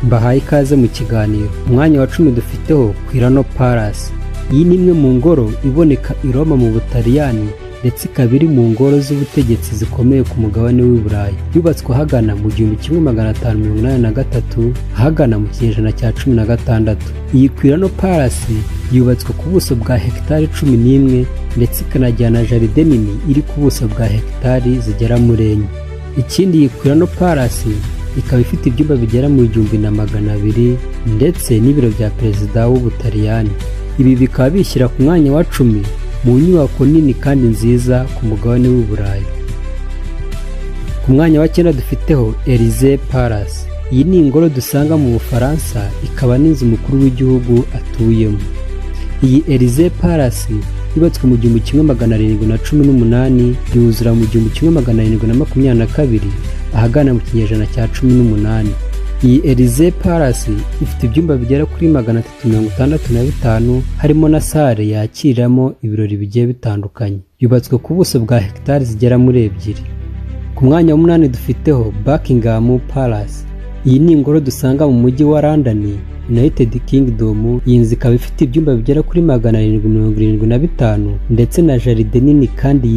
Mbahaye ikaze mu kiganiro. Umwanya wa 10 dufiteho Kurusha Palace. Iyi ni imwe mu ngoro iboneka i Roma mu Butaliyani ndetse ikaba iri mu ngoro z'ubutegetsi zikomeye ku mugabane w'i Burayi. Yubatswe hagana mu 1583 hagana mu kinyejana cya 16. Iyi Kurusha Palace yubatswe ku buso bwa hegitari 11 ndetse ikanajyana jaride nini iri ku buso bwa hegitari zigera muri 4. Ikindi iyi Kurusha Palace ikaba ifite ibyumba bigera mu 1200 ndetse n'ibiro bya perezida w'Ubutaliyani. Ibi bikaba bishyira ku mwanya wa 10 mu nyubako nini kandi nziza ku mugabane w'u Burayi. Ku mwanya wa 9 dufiteho Elysee Palace. Iyi ni ingoro dusanga mu Bufaransa, ikaba n'inzu mukuru w'igihugu atuyemo. Iyi Elysee Palace yubatswe mu 1718 yuzura mu 1722 ahagana mu kinyejana cya 18. Iyi Elysee Palace ifite ibyumba bigera kuri 365 harimo na sale yakiriramo ibirori bigiye bitandukanye. Yubatswe ku buso bwa hegitari zigera muri 2. Ku mwanya wa 8 dufiteho Buckingham Palace. Iyi ni ingoro dusanga mu mujyi wa London, United Kingdom. Iyi nzu ikaba ifite ibyumba bigera kuri 775 ndetse na jaride nini kandi